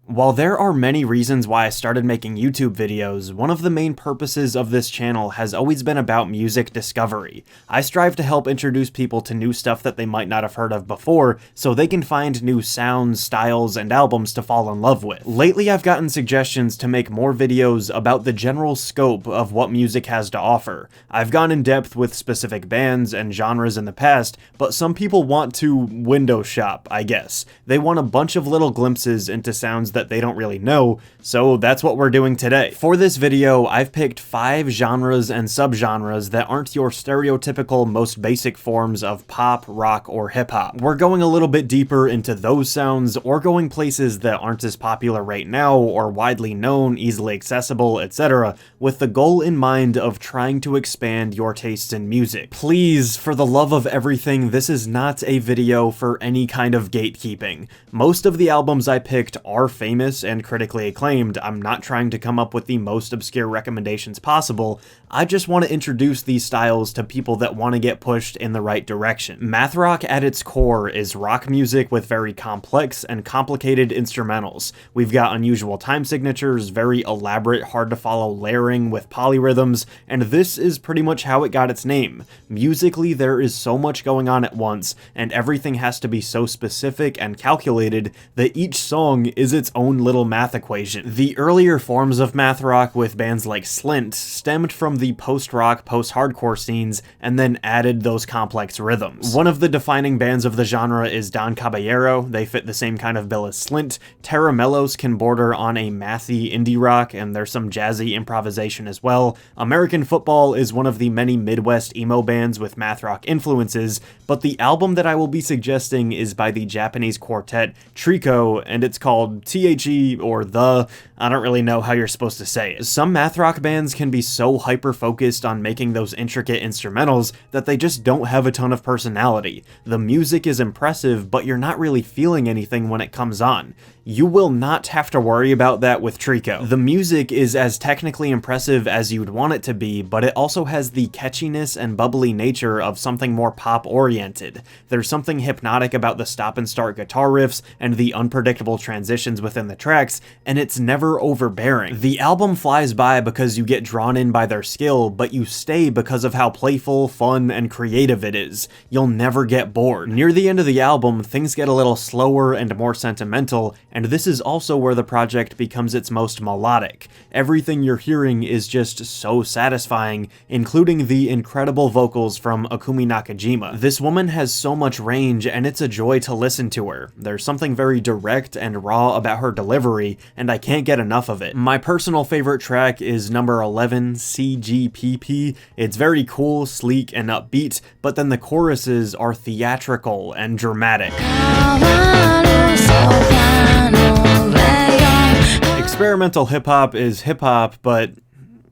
While there are many reasons why I started making YouTube videos, one of the main purposes of this channel has always been about music discovery. I strive to help introduce people to new stuff that they might not have heard of before, so they can find new sounds, styles, and albums to fall in love with. Lately, I've gotten suggestions to make more videos about the general scope of what music has to offer. I've gone in depth with specific bands and genres in the past, but some people want to window shop, I guess. They want a bunch of little glimpses into sounds that they don't really know, so that's what we're doing today. For this video, I've picked 5 genres and subgenres that aren't your stereotypical most basic forms of pop, rock, or hip-hop. We're going a little bit deeper into those sounds, or going places that aren't as popular right now, or widely known, easily accessible, etc., with the goal in mind of trying to expand your tastes in music. Please, for the love of everything, this is not a video for any kind of gatekeeping. Most of the albums I picked are famous and critically acclaimed. I'm not trying to come up with the most obscure recommendations possible. I just want to introduce these styles to people that want to get pushed in the right direction. Math rock at its core is rock music with very complex and complicated instrumentals. We've got unusual time signatures, very elaborate, hard to follow layering with polyrhythms, and this is pretty much how it got its name. Musically, there is so much going on at once, and everything has to be so specific and calculated that each song is its own little math equation. The earlier forms of math rock with bands like Slint stemmed from the post-rock, post-hardcore scenes and then added those complex rhythms. One of the defining bands of the genre is Don Caballero. They fit the same kind of bill as Slint. Terra Mellos can border on a mathy indie rock, and there's some jazzy improvisation as well. American Football is one of the many Midwest emo bands with math rock influences, but the album that I will be suggesting is by the Japanese quartet Tricot, and it's called THE or The. I don't really know how you're supposed to say it. Some math rock bands can be so hyper-focused on making those intricate instrumentals that they just don't have a ton of personality. The music is impressive, but you're not really feeling anything when it comes on. You will not have to worry about that with Tricot. The music is as technically impressive as you'd want it to be, but it also has the catchiness and bubbly nature of something more pop-oriented. There's something hypnotic about the stop-and-start guitar riffs and the unpredictable transitions within the tracks, and it's never overbearing. The album flies by because you get drawn in by their skill, but you stay because of how playful, fun, and creative it is. You'll never get bored. Near the end of the album, things get a little slower and more sentimental, and this is also where the project becomes its most melodic. Everything you're hearing is just so satisfying, including the incredible vocals from Akumi Nakajima. This woman has so much range, and it's a joy to listen to her. There's something very direct and raw about her delivery, and I can't get enough of it. My personal favorite track is number 11, CGPP. It's very cool, sleek, and upbeat, but then the choruses are theatrical and dramatic. Experimental hip-hop is hip-hop, but,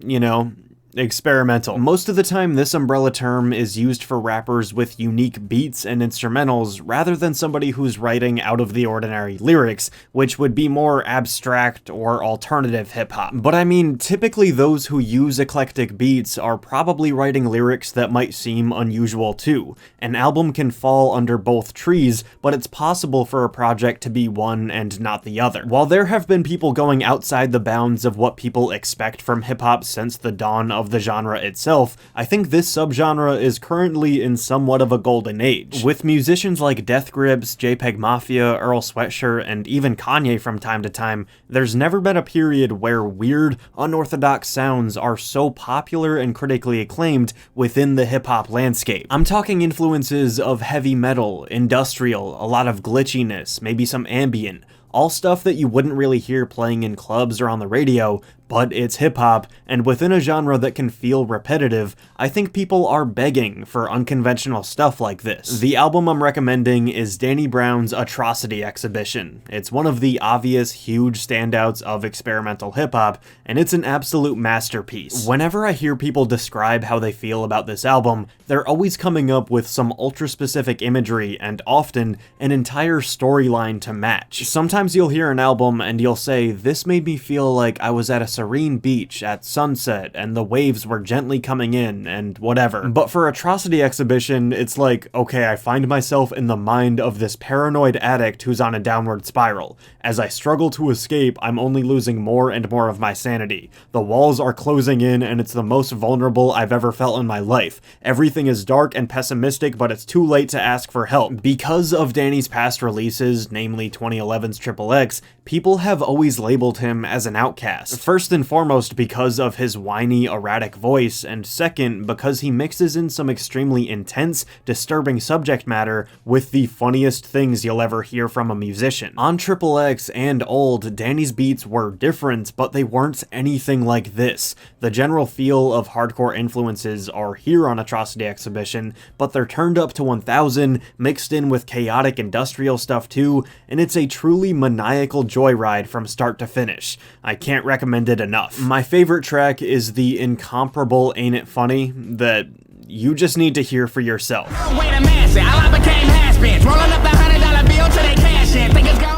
you know, experimental. Most of the time, this umbrella term is used for rappers with unique beats and instrumentals rather than somebody who's writing out of the ordinary lyrics, which would be more abstract or alternative hip-hop. But I mean, typically those who use eclectic beats are probably writing lyrics that might seem unusual too. An album can fall under both trees, but it's possible for a project to be one and not the other. While there have been people going outside the bounds of what people expect from hip-hop since the dawn of the genre itself, I think this subgenre is currently in somewhat of a golden age. With musicians like Death Grips, JPEG Mafia, Earl Sweatshirt, and even Kanye from time to time, there's never been a period where weird, unorthodox sounds are so popular and critically acclaimed within the hip-hop landscape. I'm talking influences of heavy metal, industrial, a lot of glitchiness, maybe some ambient, all stuff that you wouldn't really hear playing in clubs or on the radio, but it's hip-hop, and within a genre that can feel repetitive, I think people are begging for unconventional stuff like this. The album I'm recommending is Danny Brown's Atrocity Exhibition. It's one of the obvious, huge standouts of experimental hip-hop, and it's an absolute masterpiece. Whenever I hear people describe how they feel about this album, they're always coming up with some ultra-specific imagery, and often an entire storyline to match. Sometimes you'll hear an album and you'll say, "This made me feel like I was at a serene beach at sunset and the waves were gently coming in and whatever. But for Atrocity Exhibition, it's like, okay, I find myself in the mind of this paranoid addict who's on a downward spiral. As I struggle to escape, I'm only losing more and more of my sanity. The walls are closing in and it's the most vulnerable I've ever felt in my life. Everything is dark and pessimistic, but it's too late to ask for help. Because of Danny's past releases, namely 2011's XXX, people have always labeled him as an outcast. First and foremost because of his whiny, erratic voice, and second because he mixes in some extremely intense, disturbing subject matter with the funniest things you'll ever hear from a musician. On XXX and Old, Danny's beats were different, but they weren't anything like this. The general feel of hardcore influences are here on Atrocity Exhibition, but they're turned up to 1000, mixed in with chaotic industrial stuff too, and it's a truly maniacal joyride from start to finish. I can't recommend it enough. My favorite track is the incomparable Ain't It Funny that you just need to hear for yourself.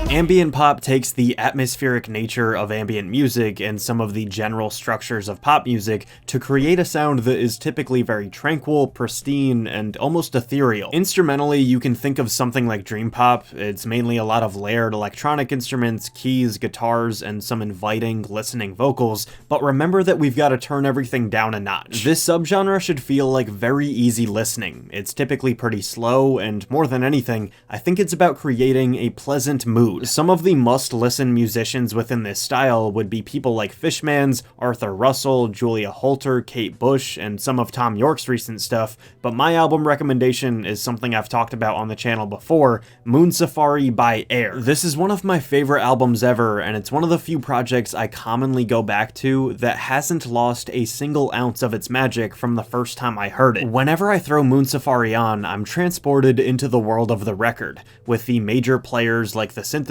Ambient pop takes the atmospheric nature of ambient music and some of the general structures of pop music to create a sound that is typically very tranquil, pristine, and almost ethereal. Instrumentally, you can think of something like dream pop. It's mainly a lot of layered electronic instruments, keys, guitars, and some inviting, listening vocals, but remember that we've got to turn everything down a notch. This subgenre should feel like very easy listening. It's typically pretty slow, and more than anything, I think it's about creating a pleasant mood. Some of the must-listen musicians within this style would be people like Fishmans, Arthur Russell, Julia Holter, Kate Bush, and some of Tom York's recent stuff, but my album recommendation is something I've talked about on the channel before, Moon Safari by Air. This is one of my favorite albums ever, and it's one of the few projects I commonly go back to that hasn't lost a single ounce of its magic from the first time I heard it. Whenever I throw Moon Safari on, I'm transported into the world of the record, with the major players like the synthesizers,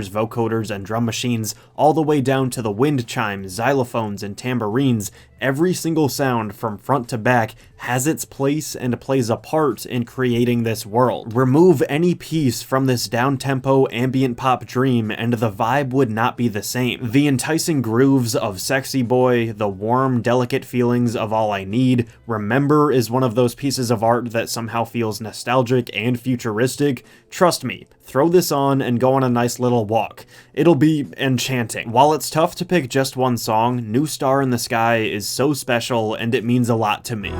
vocoders, and drum machines, all the way down to the wind chimes, xylophones, and tambourines. Every single sound from front to back has its place and plays a part in creating this world. Remove any piece from this down-tempo ambient pop dream and the vibe would not be the same. The enticing grooves of Sexy Boy, the warm, delicate feelings of All I Need, Remember is one of those pieces of art that somehow feels nostalgic and futuristic. Trust me, throw this on and go on a nice little walk. It'll be enchanting. While it's tough to pick just one song, New Star in the Sky is so special and it means a lot to me.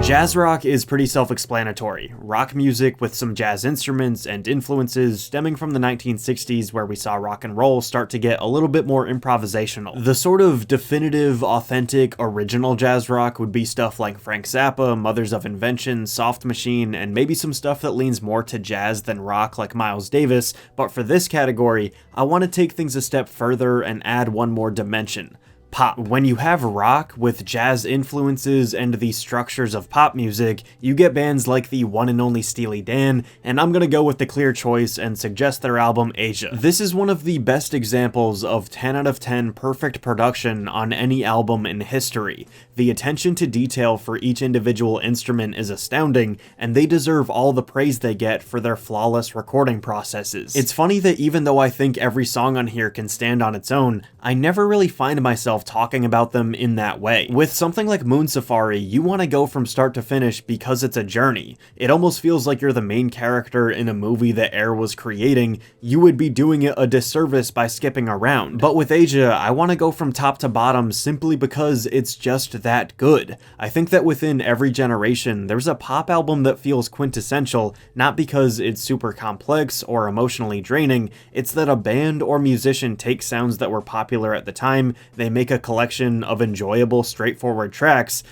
Jazz rock is pretty self-explanatory. Rock music with some jazz instruments and influences stemming from the 1960s where we saw rock and roll start to get a little bit more improvisational. The sort of definitive, authentic, original jazz rock would be stuff like Frank Zappa, Mothers of Invention, Soft Machine, and maybe some stuff that leans more to jazz than rock like Miles Davis, but for this category, I want to take things a step further and add one more dimension. Pop. When you have rock with jazz influences and the structures of pop music, you get bands like the one and only Steely Dan, and I'm gonna go with the clear choice and suggest their album Asia. This is one of the best examples of 10 out of 10 perfect production on any album in history. The attention to detail for each individual instrument is astounding, and they deserve all the praise they get for their flawless recording processes. It's funny that even though I think every song on here can stand on its own, I never really find myself talking about them in that way. With something like Moon Safari, you want to go from start to finish because it's a journey. It almost feels like you're the main character in a movie that Air was creating. You would be doing it a disservice by skipping around. But with Asia, I want to go from top to bottom simply because it's just that good. I think that within every generation, there's a pop album that feels quintessential, not because it's super complex or emotionally draining, it's that a band or musician takes sounds that were popular at the time, they make a collection of enjoyable, straightforward tracks,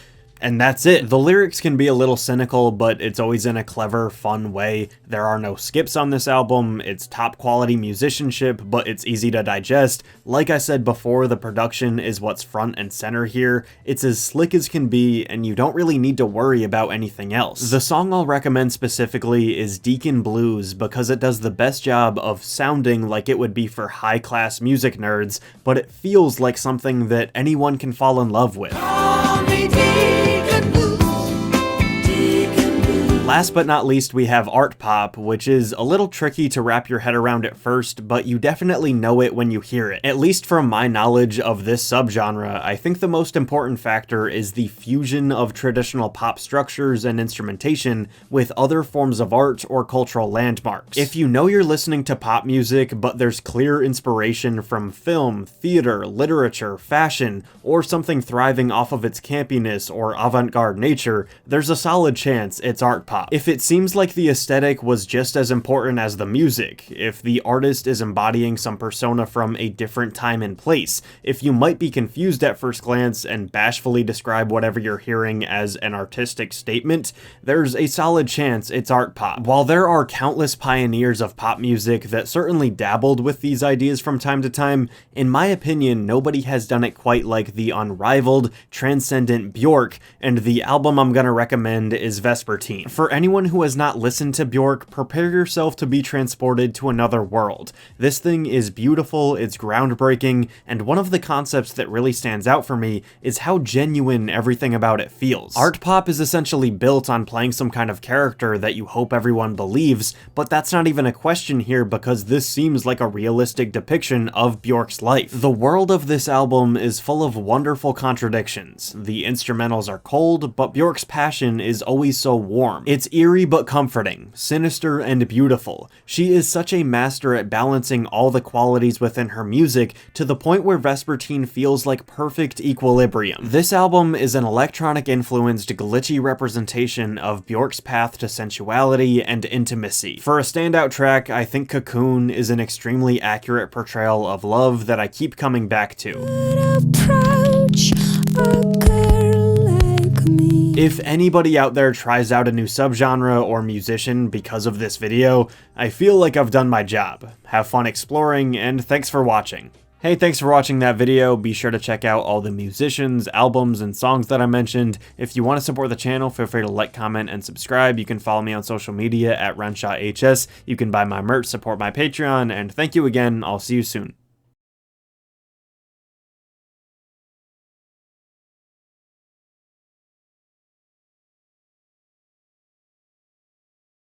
and that's it. The lyrics can be a little cynical, but it's always in a clever, fun way. There are no skips on this album, it's top quality musicianship, but it's easy to digest. Like I said before, the production is what's front and center here. It's as slick as can be, and you don't really need to worry about anything else. The song I'll recommend specifically is Deacon Blues, because it does the best job of sounding like it would be for high-class music nerds, but it feels like something that anyone can fall in love with. Last but not least, we have art pop, which is a little tricky to wrap your head around at first, but you definitely know it when you hear it. At least from my knowledge of this subgenre, I think the most important factor is the fusion of traditional pop structures and instrumentation with other forms of art or cultural landmarks. If you know you're listening to pop music, but there's clear inspiration from film, theater, literature, fashion, or something thriving off of its campiness or avant-garde nature, there's a solid chance it's art pop. If it seems like the aesthetic was just as important as the music, if the artist is embodying some persona from a different time and place, if you might be confused at first glance and bashfully describe whatever you're hearing as an artistic statement, there's a solid chance it's art pop. While there are countless pioneers of pop music that certainly dabbled with these ideas from time to time, in my opinion, nobody has done it quite like the unrivaled, transcendent Björk, and the album I'm gonna recommend is Vespertine. For anyone who has not listened to Björk, prepare yourself to be transported to another world. This thing is beautiful, it's groundbreaking, and one of the concepts that really stands out for me is how genuine everything about it feels. Art pop is essentially built on playing some kind of character that you hope everyone believes, but that's not even a question here because this seems like a realistic depiction of Björk's life. The world of this album is full of wonderful contradictions. The instrumentals are cold, but Björk's passion is always so warm. It's eerie but comforting, sinister and beautiful. She is such a master at balancing all the qualities within her music to the point where Vespertine feels like perfect equilibrium. This album is an electronic-influenced, glitchy representation of Björk's path to sensuality and intimacy. For a standout track, I think Cocoon is an extremely accurate portrayal of love that I keep coming back to. If anybody out there tries out a new subgenre or musician because of this video, I feel like I've done my job. Have fun exploring, and thanks for watching. Hey, thanks for watching that video. Be sure to check out all the musicians, albums, and songs that I mentioned. If you want to support the channel, feel free to like, comment, and subscribe. You can follow me on social media at RenshawHS. You can buy my merch, support my Patreon, and thank you again. I'll see you soon.